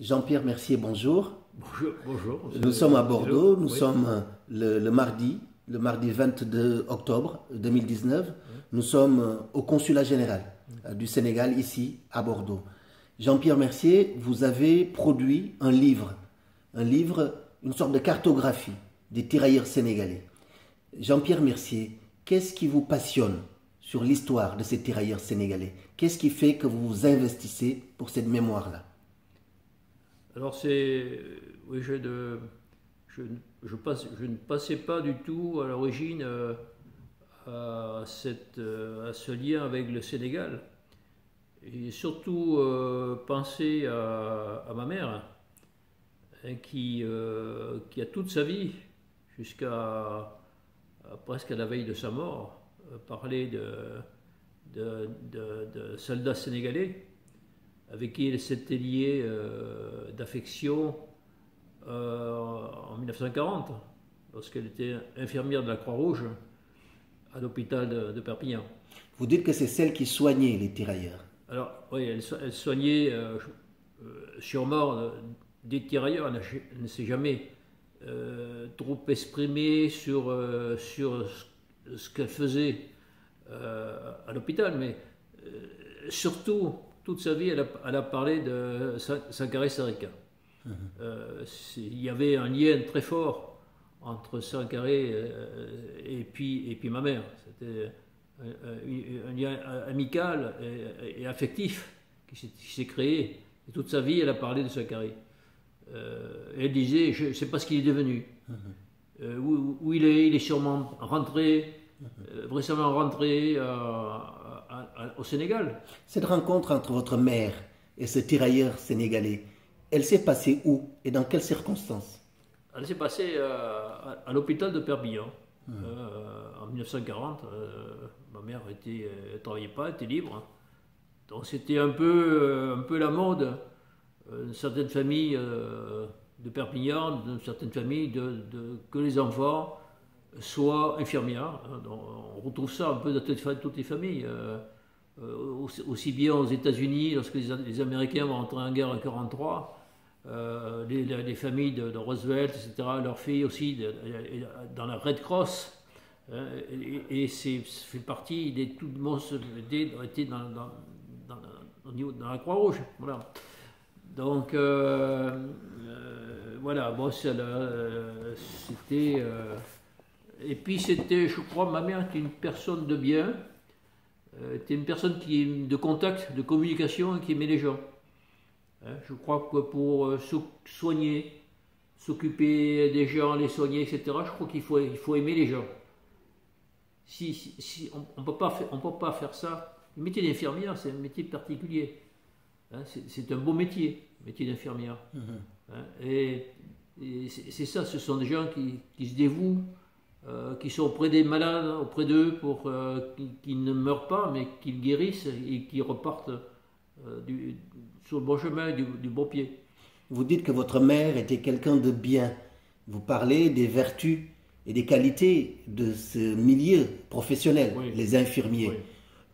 Jean-Pierre Mercier, bonjour. Bonjour, bonjour. Nous sommes à Bordeaux, nous Oui. sommes le mardi 22 octobre 2019. Nous sommes au consulat général du Sénégal, ici à Bordeaux. Jean-Pierre Mercier, vous avez produit un livre, une sorte de cartographie des tirailleurs sénégalais. Jean-Pierre Mercier, qu'est-ce qui vous passionne sur l'histoire de ces tirailleurs sénégalais? Qu'est-ce qui fait que vous vous investissez pour cette mémoire-là? Alors c'est, oui, je ne passais pas du tout à l'origine à ce lien avec le Sénégal. Et surtout penser à ma mère, hein, qui a toute sa vie, jusqu'à presque à la veille de sa mort, parlé de soldats sénégalais avec qui elle s'était liée d'affection en 1940, lorsqu'elle était infirmière de la Croix-Rouge à l'hôpital de Perpignan. Vous dites que c'est celle qui soignait les tirailleurs. Alors, oui, elle soignait sur mort des tirailleurs. Elle ne s'est jamais trop exprimée sur ce qu'elle faisait à l'hôpital, mais surtout, toute sa vie, elle a parlé de Sankaré Sarika. Il y avait un lien très fort entre Sankaré et puis ma mère. C'était un lien amical et affectif qui s'est créé. Et toute sa vie, elle a parlé de Sankaré. Elle disait, je ne sais pas ce qu'il est devenu. Où il est sûrement rentré, récemment rentré au Sénégal. Cette rencontre entre votre mère et ce tirailleur sénégalais, elle s'est passée où et dans quelles circonstances? Elle s'est passée à l'hôpital de Perpignan en 1940. Ma mère ne travaillait pas, était libre. Donc c'était un peu la mode. Une certaine famille de Perpignan, d'une certaine famille, que les enfants soient infirmières. Donc on retrouve ça un peu dans toutes les familles. Aussi bien aux États-Unis, lorsque les Américains vont entrer en guerre en 1943, les familles de Roosevelt, etc., leurs filles aussi dans la Red Cross, hein, et c'est fait partie tout le monde était dans la Croix-Rouge. Voilà. Donc voilà, bon, c'était. Et puis c'était, je crois, ma mère était une personne de bien. Était une personne de contact, de communication, qui aimait les gens. Hein, je crois que pour soigner, s'occuper des gens, les soigner, etc., je crois qu'il faut aimer les gens. Si on ne peut pas faire ça. Le métier d'infirmière, c'est un métier particulier. Hein, c'est un beau métier, métier d'infirmière. Hein, et c'est ça, ce sont des gens qui se dévouent, qui sont auprès des malades, auprès d'eux, pour qu'ils ne meurent pas, mais qu'ils guérissent et qu'ils repartent sur le bon chemin, du bon pied. Vous dites que votre mère était quelqu'un de bien. Vous parlez des vertus et des qualités de ce milieu professionnel, Oui. les infirmiers. Oui.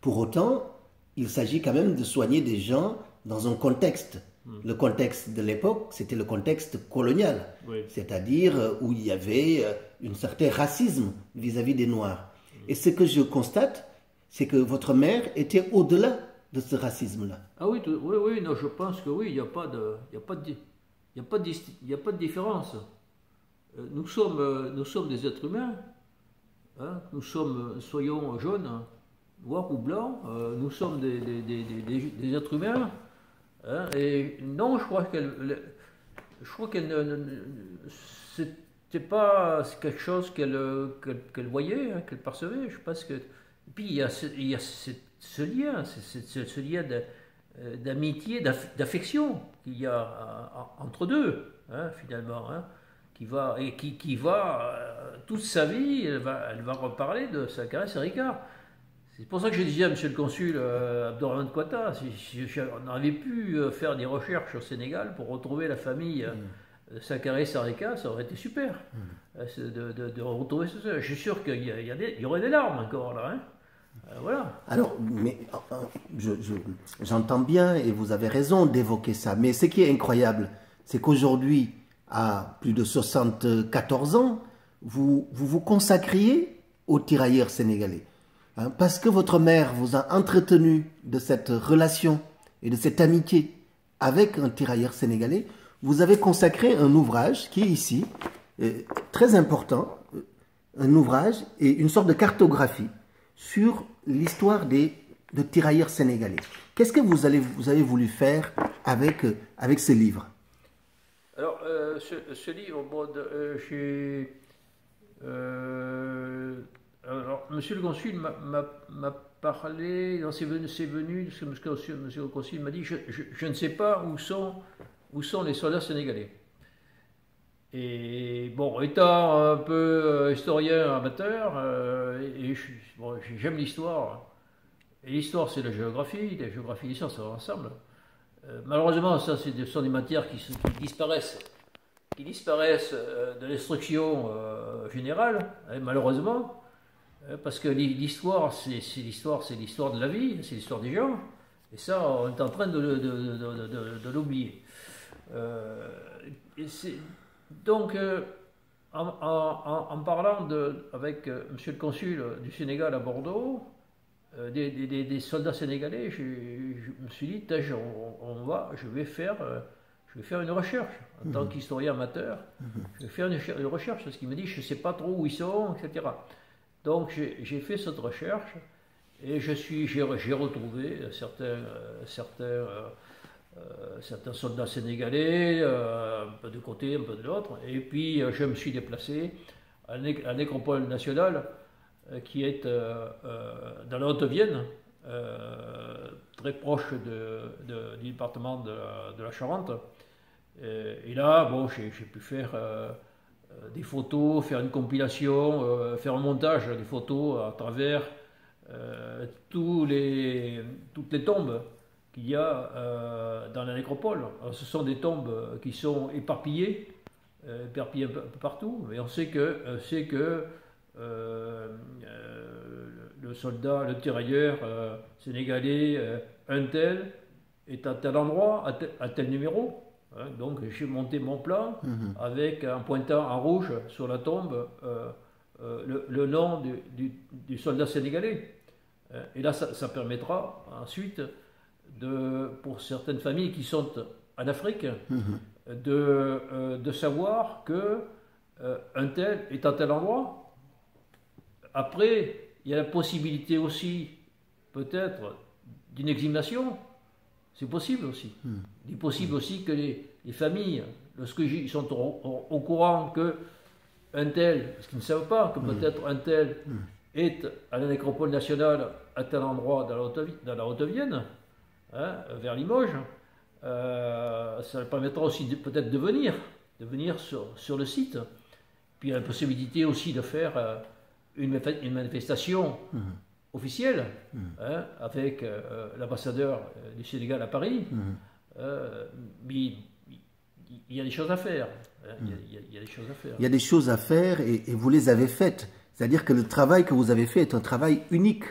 Pour autant, il s'agit quand même de soigner des gens dans un contexte. Le contexte de l'époque, c'était le contexte colonial, Oui. c'est-à-dire où il y avait un certain racisme vis-à-vis des Noirs. Et ce que je constate, c'est que votre mère était au-delà de ce racisme-là. Ah oui, oui, non, je pense que oui, il n'y a pas de différence. Nous sommes des êtres humains. Hein, soyons jaunes, noirs ou blancs, nous sommes des êtres humains. Hein, et non, je crois qu'elle c'était pas quelque chose qu'elle voyait, hein, qu'elle percevait. Je pense que. Et puis il y a ce lien, ce lien d'amitié, d'affection qu'il y a entre deux, hein, finalement, hein, qui va toute sa vie, elle va reparler de Sankaré Sarika. C'est pour ça que je disais à monsieur le consul Abdourahmane Kouatta, si on avait pu faire des recherches au Sénégal pour retrouver la famille Sankaré Sarika, ça aurait été super de retrouver ça. Je suis sûr qu'il y aurait des larmes encore là. Hein. Voilà. Alors, mais j'entends bien et vous avez raison d'évoquer ça. Mais ce qui est incroyable, c'est qu'aujourd'hui, à plus de 74 ans, vous consacriez aux tirailleurs sénégalais. Hein, parce que votre mère vous a entretenu de cette relation et de cette amitié avec un tirailleur sénégalais, vous avez consacré un ouvrage qui est ici, très important, un ouvrage et une sorte de cartographie sur l'histoire de tirailleurs sénégalais. Qu'est-ce que vous avez voulu faire avec ce livre? Alors, ce livre, bon, alors, monsieur le consul m'a parlé, c'est venu, parce que monsieur le consul m'a dit, je ne sais pas où sont les soldats sénégalais. Et bon, étant un peu historien amateur, j'aime l'histoire. Et l'histoire, c'est la géographie et l'histoire, ça va ensemble. Malheureusement, ça, ce sont des matières qui disparaissent. Qui disparaissent de l'instruction générale, hein, malheureusement, parce que l'histoire, c'est l'histoire de la vie, c'est l'histoire des gens. Et ça, on est en train de l'oublier. Donc, en parlant avec monsieur le consul du Sénégal à Bordeaux, des soldats sénégalais, je me suis dit, je vais faire une recherche. En tant qu'historien amateur, je vais faire une recherche, parce qu'il me dit, je ne sais pas trop où ils sont, etc. Donc, j'ai fait cette recherche, et j'ai retrouvé certains soldats sénégalais, un peu de côté, un peu de l'autre, et puis je me suis déplacé à la nécropole nationale, qui est dans la Haute-Vienne, très proche du département de la Charente. Et là, bon, j'ai pu faire des photos, faire une compilation, faire un montage des photos à travers toutes les tombes qu'il y a dans la nécropole. Alors, ce sont des tombes qui sont éparpillées un peu partout, mais on sait que le soldat, le tirailleur sénégalais, un tel est à tel endroit, à tel numéro. Hein, donc j'ai monté mon plan avec, en pointant en rouge sur la tombe le nom du soldat sénégalais. Et là, ça permettra ensuite, pour certaines familles qui sont en Afrique, de savoir que un tel est à tel endroit. Après, il y a la possibilité aussi, peut-être, d'une exhumation. C'est possible aussi. Il est possible aussi que les familles, lorsqu'ils sont au courant que un tel, parce qu'ils ne savent pas que peut-être un tel est à la nécropole nationale à tel endroit dans la Haute-Vienne, hein, vers Limoges, ça permettra aussi peut-être de venir sur le site. Puis il y a la possibilité aussi de faire une manifestation officielle, hein, avec l'ambassadeur du Sénégal à Paris. Mais il y a des choses à faire. Hein, il y a des choses à faire. Il y a des choses à faire et vous les avez faites. C'est-à-dire que le travail que vous avez fait est un travail unique.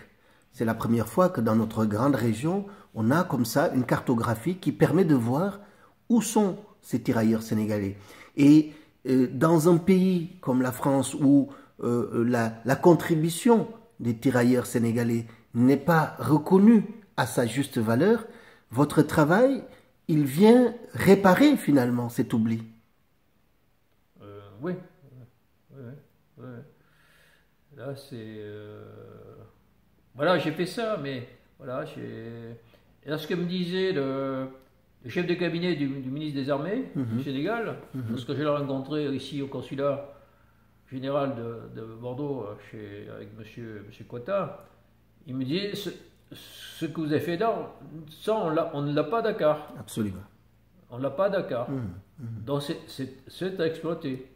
C'est la première fois que dans notre grande région, on a comme ça une cartographie qui permet de voir où sont ces tirailleurs sénégalais. Et dans un pays comme la France où la contribution des tirailleurs sénégalais n'est pas reconnue à sa juste valeur, votre travail, il vient réparer finalement cet oubli. Oui. Là, c'est... Voilà, j'ai fait ça, mais voilà, et là, ce que me disait le chef de cabinet du ministre des Armées du Sénégal, lorsque je l'ai rencontré ici au consulat général de Bordeaux avec monsieur Cotta, il me dit, ce que vous avez fait là, ça, on ne l'a pas à Dakar. Absolument. On ne l'a pas à Dakar. Donc c'est à exploiter.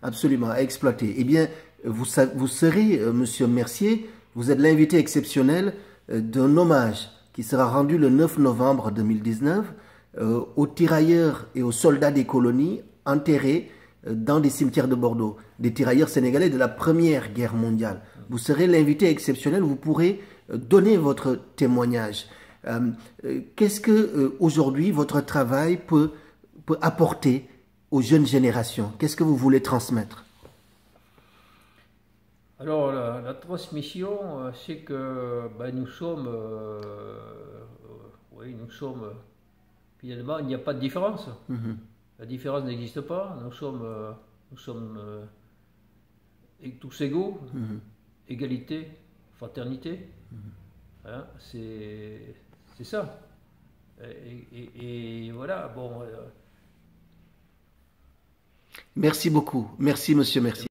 Absolument, à exploiter. Eh bien, vous serez, monsieur Mercier, vous êtes l'invité exceptionnel d'un hommage qui sera rendu le 9 novembre 2019 aux tirailleurs et aux soldats des colonies enterrés dans des cimetières de Bordeaux, des tirailleurs sénégalais de la Première Guerre mondiale. Vous serez l'invité exceptionnel, vous pourrez donner votre témoignage. Qu'est-ce que aujourd'hui votre travail peut apporter aux jeunes générations? Qu'est-ce que vous voulez transmettre? Alors la transmission, c'est que ben, nous sommes, finalement, il n'y a pas de différence. La différence n'existe pas. Nous sommes tous égaux, égalité, fraternité. Hein, c'est ça. Et voilà, bon. Merci beaucoup. Merci, monsieur, merci.